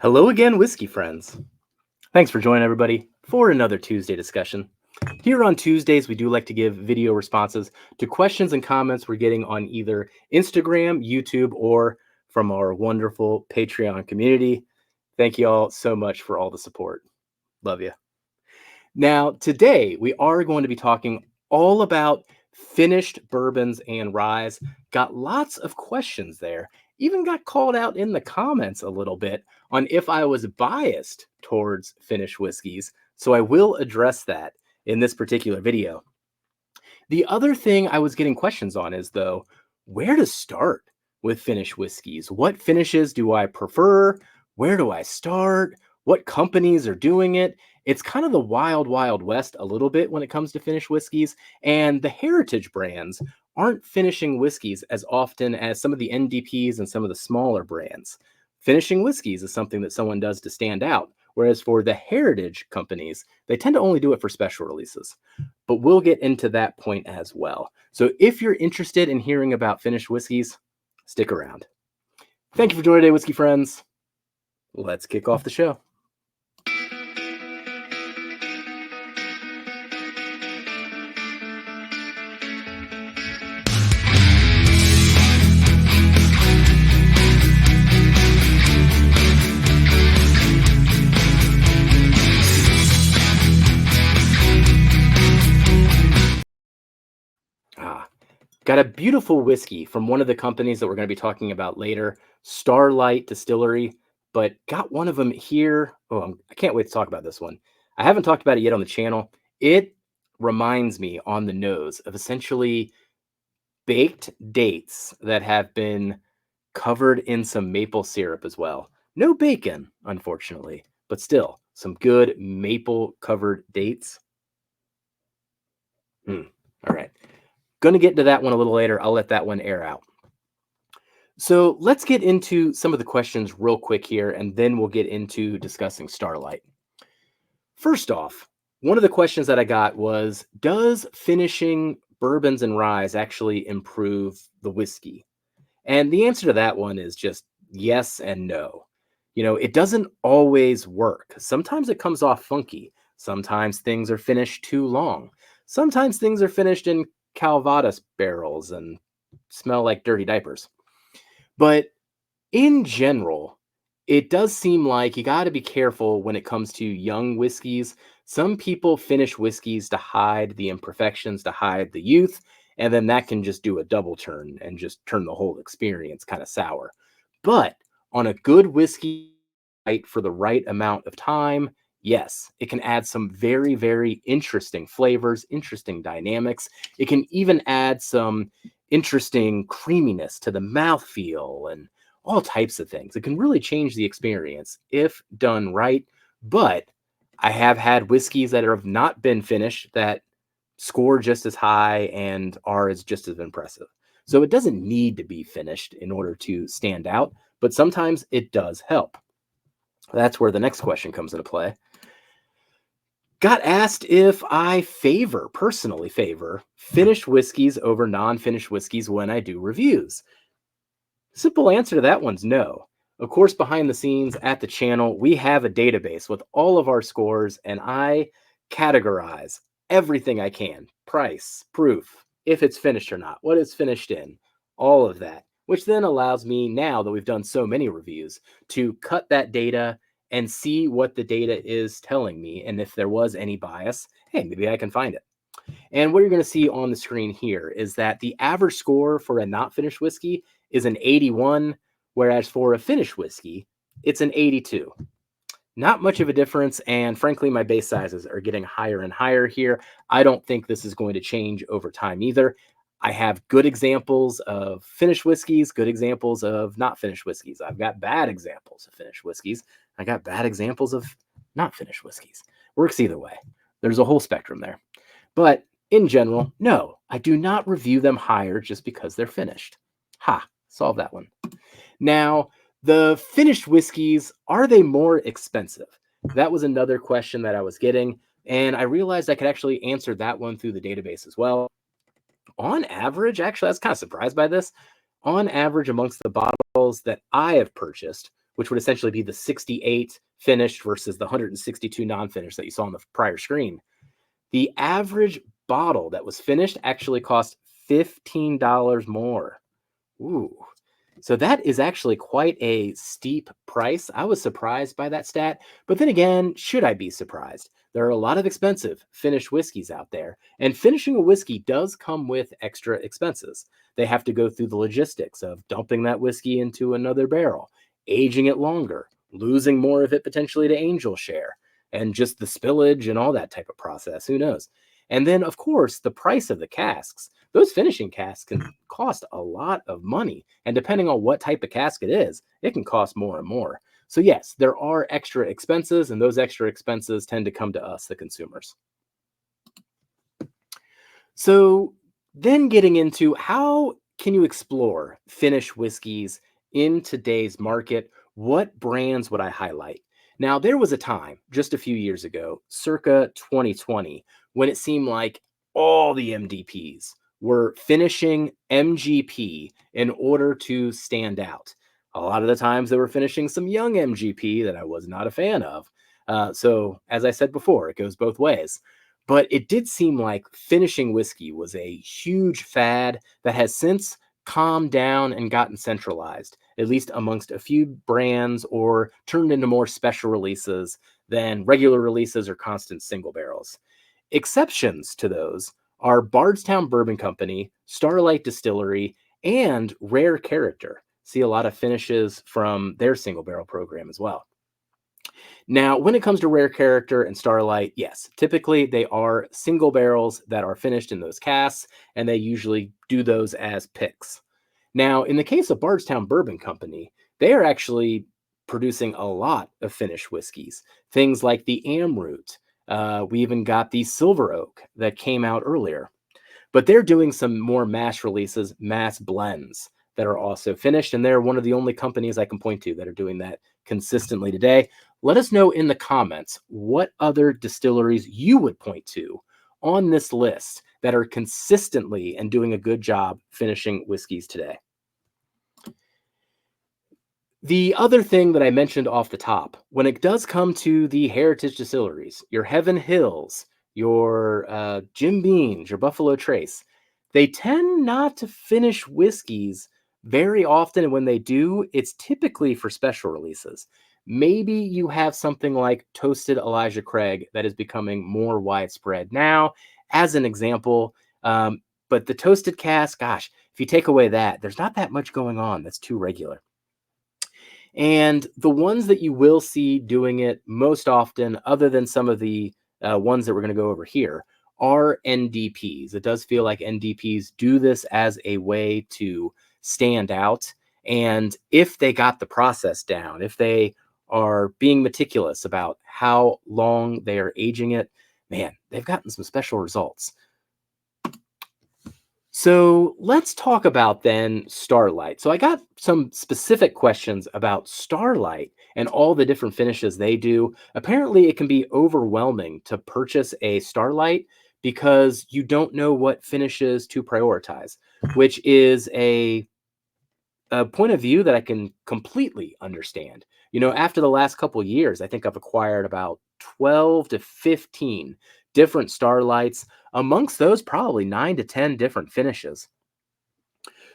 Hello again, whiskey friends. Thanks for joining everybody for another Tuesday discussion. Here on Tuesdays, we do like to give video responses to questions and comments we're getting on either Instagram, YouTube, or from our wonderful Patreon community. Thank you all so much for all the support. Love you. Now, today we are going to be talking all about finished bourbons and ryes. Got lots of questions there. Even got called out in the comments a little bit on if I was biased towards finished whiskeys. So I will address that in this particular video. The other thing I was getting questions on is, though, where to start with finished whiskeys? What finishes do I prefer? Where do I start? What companies are doing it? It's kind of the wild, wild west a little bit when it comes to finished whiskeys. And the heritage brands aren't finishing whiskeys as often as some of the NDPs and some of the smaller brands. Finishing whiskeys is something that someone does to stand out. Whereas for the heritage companies, they tend to only do it for special releases. But we'll get into that point as well. So if you're interested in hearing about finished whiskeys, stick around. Thank you for joining today, whiskey friends. Let's kick off the show. Got a beautiful whiskey from one of the companies that we're going to be talking about later, Starlight Distillery, but got one of them here. Oh, I can't wait to talk about this one. I haven't talked about it yet on the channel. It reminds me on the nose of essentially baked dates that have been covered in some maple syrup as well. No bacon, unfortunately, but still some good maple covered dates. All right. Going to get into that one a little later. I'll let that one air out. So let's get into some of the questions real quick here, and then we'll get into discussing Starlight. First off, one of the questions that I got was, does finishing bourbons and ryes actually improve the whiskey? And the answer to that one is just yes and no. You know, it doesn't always work. Sometimes it comes off funky. Sometimes things are finished too long. Sometimes things are finished in Calvados barrels and smell like dirty diapers. But in general, it does seem like you got to be careful when it comes to young whiskeys. Some people finish whiskeys to hide the imperfections, to hide the youth, and then that can just do a double turn and just turn the whole experience kind of sour. But on a good whiskey for the right amount of time, yes, it can add some very, very interesting flavors, interesting dynamics. It can even add some interesting creaminess to the mouthfeel and all types of things. It can really change the experience if done right. But I have had whiskeys that have not been finished that score just as high and are just as impressive. So it doesn't need to be finished in order to stand out, but sometimes it does help. That's where the next question comes into play. Got asked if I personally favor finished whiskeys over non-finished whiskeys when I do reviews. Simple answer to that one's no. Of course, behind the scenes at the channel, we have a database with all of our scores, and I categorize everything I can. Price, proof, if it's finished or not, what it's finished in, all of that, which then allows me, now that we've done so many reviews, to cut that data and see what the data is telling me. And if there was any bias, hey, maybe I can find it. And what you're going to see on the screen here is that the average score for a not finished whiskey is an 81, whereas for a finished whiskey, it's an 82. Not much of a difference, and frankly, my base sizes are getting higher and higher here. I don't think this is going to change over time either. I have good examples of finished whiskeys, good examples of not finished whiskeys. I've got bad examples of finished whiskeys. I got bad examples of not finished whiskeys. Works either way. There's a whole spectrum there. But in general, no, I do not review them higher just because they're finished. Solve that one. Now, the finished whiskeys, are they more expensive? That was another question that I was getting, and I realized I could actually answer that one through the database as well. On average, actually, I was kind of surprised by this. On average, amongst the bottles that I have purchased, which would essentially be the 68 finished versus the 162 non-finished that you saw on the prior screen, the average bottle that was finished actually cost $15 more. Ooh. So that is actually quite a steep price. I was surprised by that stat, but then again, should I be surprised? There are a lot of expensive finished whiskeys out there, and finishing a whiskey does come with extra expenses. They have to go through the logistics of dumping that whiskey into another barrel, aging it longer, losing more of it potentially to angel share, and just the spillage and all that type of process. Who knows? And then, of course, the price of the casks. Those finishing casks can cost a lot of money. And depending on what type of cask it is, it can cost more and more. So, yes, there are extra expenses, and those extra expenses tend to come to us, the consumers. So, then getting into how can you explore Finnish whiskeys in today's market? What brands would I highlight? Now, there was a time just a few years ago, circa 2020, when it seemed like all the MDPs were finishing MGP in order to stand out. A lot of the times they were finishing some young MGP that I was not a fan of. So, as I said before, it goes both ways. But it did seem like finishing whiskey was a huge fad that has since calmed down and gotten centralized, at least amongst a few brands, or turned into more special releases than regular releases or constant single barrels. Exceptions to those are Bardstown Bourbon Company, Starlight Distillery, and Rare Character. See a lot of finishes from their single barrel program as well. Now, when it comes to Rare Character and Starlight, yes, typically they are single barrels that are finished in those casks, and they usually do those as picks. Now, in the case of Bardstown Bourbon Company, they are actually producing a lot of finished whiskeys, things like the Amroot. We even got the Silver Oak that came out earlier. But they're doing some more mass releases, mass blends that are also finished. And they're one of the only companies I can point to that are doing that consistently today. Let us know in the comments what other distilleries you would point to on this list that are consistently and doing a good job finishing whiskeys today. The other thing that I mentioned off the top, when it does come to the heritage distilleries, your Heaven Hills, your Jim Beams, your Buffalo Trace, they tend not to finish whiskeys very often. And when they do, it's typically for special releases. Maybe you have something like Toasted Elijah Craig that is becoming more widespread now, as an example. But the Toasted cask, gosh, if you take away that, there's not that much going on that's too regular. And the ones that you will see doing it most often, other than some of the ones that we're going to go over here, are NDPs. It does feel like NDPs do this as a way to stand out. And if they got the process down, if they are being meticulous about how long they are aging it, man, they've gotten some special results. So let's talk about then Starlight. So I got some specific questions about Starlight and all the different finishes they do. Apparently, it can be overwhelming to purchase a Starlight because you don't know what finishes to prioritize, which is a point of view that I can completely understand. You know, after the last couple years, I think I've acquired about 12 to 15 different Starlights. Amongst those, probably 9 to 10 different finishes.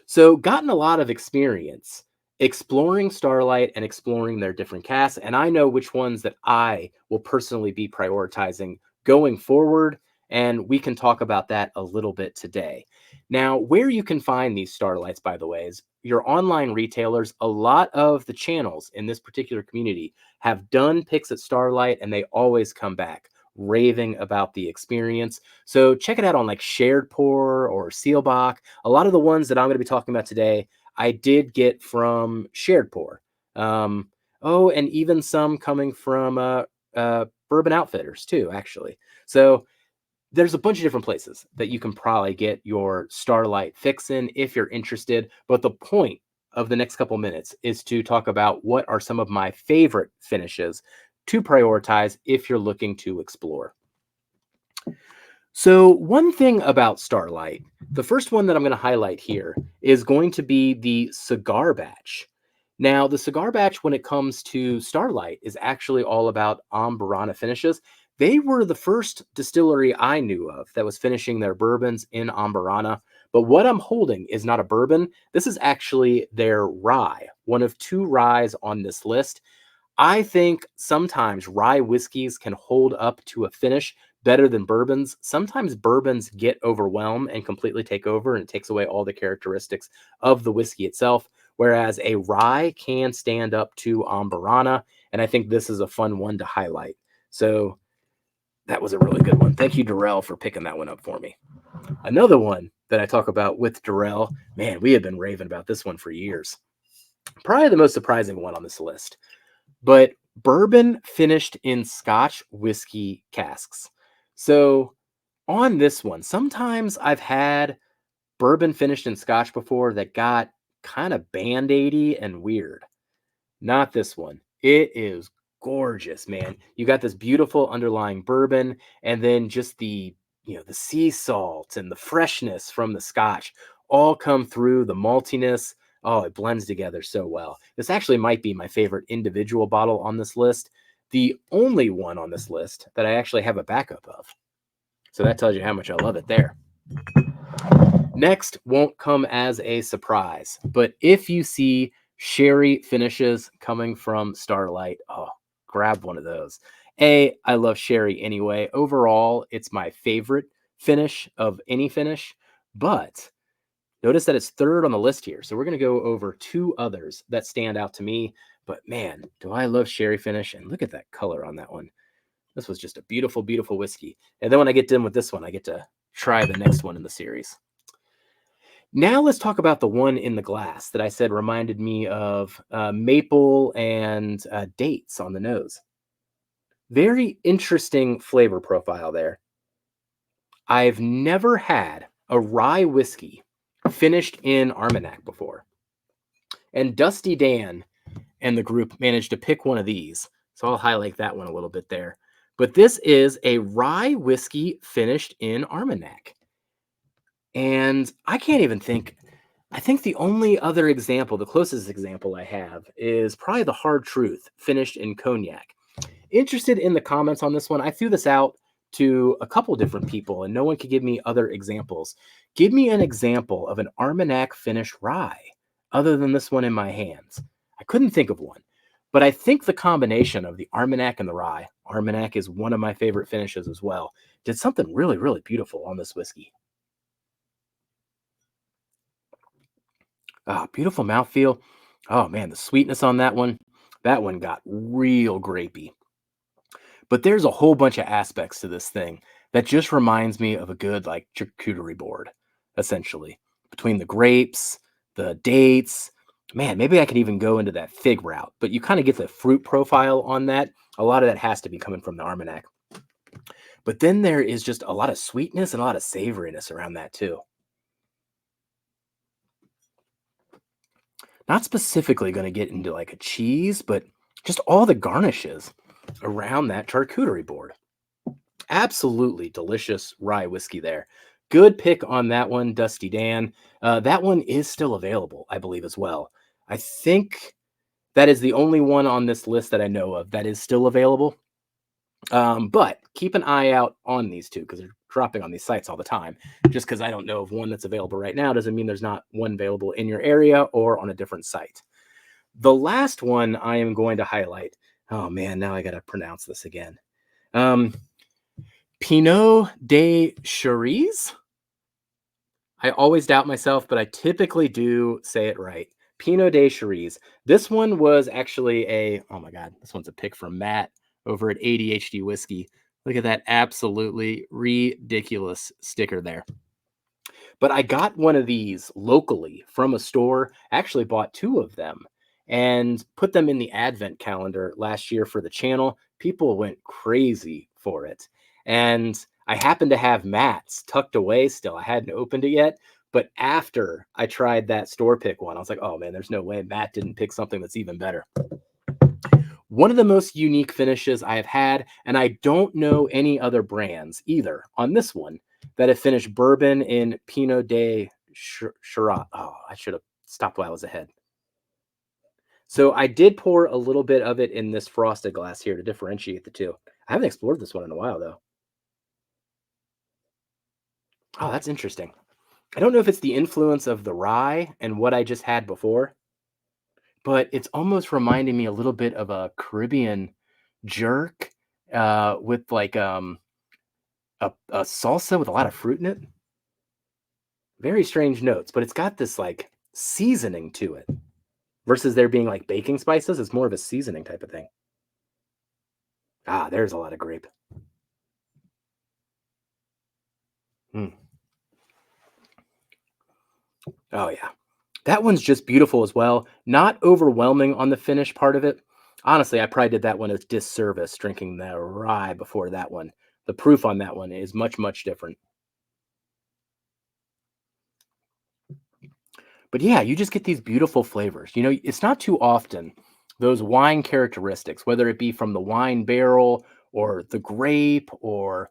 So, gotten a lot of experience exploring Starlight and exploring their different casts. And I know which ones that I will personally be prioritizing going forward. And we can talk about that a little bit today. Now, where you can find these Starlights, by the way, is your online retailers. A lot of the channels in this particular community have done picks at Starlight, and they always come back raving about the experience. So check it out on like Shared Pour or Sealbach. A lot of the ones that I'm going to be talking about today, I did get from Shared Pour. And even some coming from Bourbon Outfitters too, actually. So there's a bunch of different places that you can probably get your Starlight fix in if you're interested. But the point of the next couple minutes is to talk about what are some of my favorite finishes to prioritize if you're looking to explore. So one thing about Starlight, the first one that I'm going to highlight here is going to be the Cigar Batch. Now, the cigar batch, when it comes to Starlight, is actually all about Amburana finishes. They were the first distillery I knew of that was finishing their bourbons in Amburana. But what I'm holding is not a bourbon. This is actually their rye, one of two ryes on this list. I think sometimes rye whiskeys can hold up to a finish better than bourbons. Sometimes bourbons get overwhelmed and completely take over, and it takes away all the characteristics of the whiskey itself. Whereas a rye can stand up to Amburana, and I think this is a fun one to highlight. So that was a really good one. Thank you, Darrell, for picking that one up for me. Another one that I talk about with Darrell, man, we have been raving about this one for years. Probably the most surprising one on this list, but bourbon finished in Scotch whiskey casks. So on this one, sometimes I've had bourbon finished in Scotch before that got kind of band-aidy and weird. Not this one. It is gorgeous, man. You got this beautiful underlying bourbon, and then just the sea salt and the freshness from the Scotch all come through, the maltiness. Oh, it blends together so well. This actually might be my favorite individual bottle on this list. The only one on this list that I actually have a backup of. So that tells you how much I love it there. Next won't come as a surprise, but if you see sherry finishes coming from Starlight, oh, grab one of those. I love sherry anyway. Overall, it's my favorite finish of any finish, but notice that it's third on the list here. So we're going to go over two others that stand out to me. But man, do I love sherry finish. And look at that color on that one. This was just a beautiful, beautiful whiskey. And then when I get done with this one, I get to try the next one in the series. Now let's talk about the one in the glass that I said reminded me of maple and dates on the nose. Very interesting flavor profile there. I've never had a rye whiskey finished in Armagnac before. And Dusty Dan and the group managed to pick one of these. So I'll highlight that one a little bit there. But this is a rye whiskey finished in Armagnac. And I can't even think. I think the only other example, the closest example I have, is probably the Hard Truth finished in cognac. Interested in the comments on this one. I threw this out to a couple different people and no one could give me other examples. Give me an example of an Armagnac finished rye other than this one in my hands. I couldn't think of one, but I think the combination of the Armagnac and the rye, Armagnac is one of my favorite finishes as well, did something really, really beautiful on this whiskey. Ah, beautiful mouthfeel. Oh man, the sweetness on that one got real grapey. But there's a whole bunch of aspects to this thing that just reminds me of a good like charcuterie board, essentially. Between the grapes, the dates, man, maybe I could even go into that fig route. But you kind of get the fruit profile on that. A lot of that has to be coming from the Armagnac. But then there is just a lot of sweetness and a lot of savoriness around that too. Not specifically going to get into like a cheese, but just all the garnishes around that charcuterie board. Absolutely delicious rye whiskey there. Good pick on that one, Dusty Dan. That one is still available, I believe, as well. I think that is the only one on this list that I know of that is still available. But keep an eye out on these two because they're dropping on these sites all the time. Just because I don't know of one that's available right now doesn't mean there's not one available in your area or on a different site. The last one I am going to highlight. Oh man, now I got to pronounce this again. Pinot de Cherise. I always doubt myself, but I typically do say it right. Pinot de Cherise. This one was actually oh my God, this one's a pick from Matt over at ADHD Whiskey. Look at that absolutely ridiculous sticker there. But I got one of these locally from a store, actually bought two of them and put them in the advent calendar last year for the channel. People went crazy for it. And I happened to have Matt's tucked away still. I hadn't opened it yet. But after I tried that store pick one, I was like, oh man, there's no way Matt didn't pick something that's even better. One of the most unique finishes I have had, and I don't know any other brands either on this one that have finished bourbon in Pinot de Shiraz. Oh, I should have stopped while I was ahead. So I did pour a little bit of it in this frosted glass here to differentiate the two. I haven't explored this one in a while though. Oh, that's interesting. I don't know if it's the influence of the rye and what I just had before, but it's almost reminding me a little bit of a Caribbean jerk with like a salsa with a lot of fruit in it. Very strange notes, but it's got this like seasoning to it versus there being like baking spices. It's more of a seasoning type of thing. Ah, there's a lot of grape. Mm. Oh, yeah. That one's just beautiful as well. Not overwhelming on the finish part of it. Honestly, I probably did that one as disservice drinking the rye before that one. The proof on that one is much, much different. But yeah, you just get these beautiful flavors. You know, it's not too often those wine characteristics, whether it be from the wine barrel or the grape or,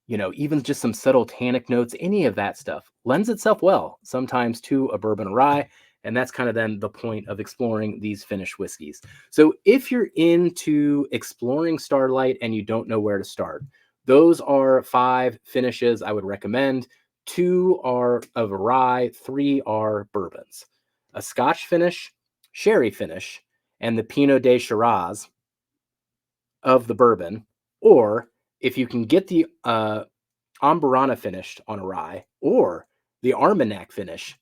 you know, even just some subtle tannic notes, any of that stuff lends itself well sometimes to a bourbon or rye. And that's kind of then the point of exploring these finished whiskeys. So if you're into exploring Starlight and you don't know where to start, those are 5 finishes I would recommend. 2 are of a rye, 3 are bourbons. A Scotch finish, sherry finish, and the Pinot de Shiraz of the bourbon. Or if you can get the Amburana finished on a rye or the Armagnac finish.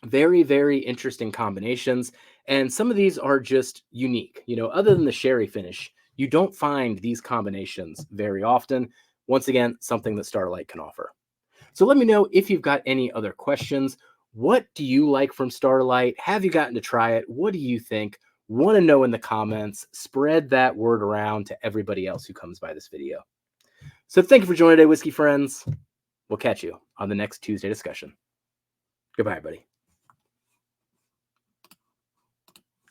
Very, very interesting combinations. And some of these are just unique. You know, other than the sherry finish, you don't find these combinations very often. Once again, something that Starlight can offer. So let me know if you've got any other questions. What do you like from Starlight? Have you gotten to try it? What do you think? Want to know in the comments. Spread that word around to everybody else who comes by this video. So thank you for joining today, whiskey friends. We'll catch you on the next Tuesday discussion. Goodbye, everybody.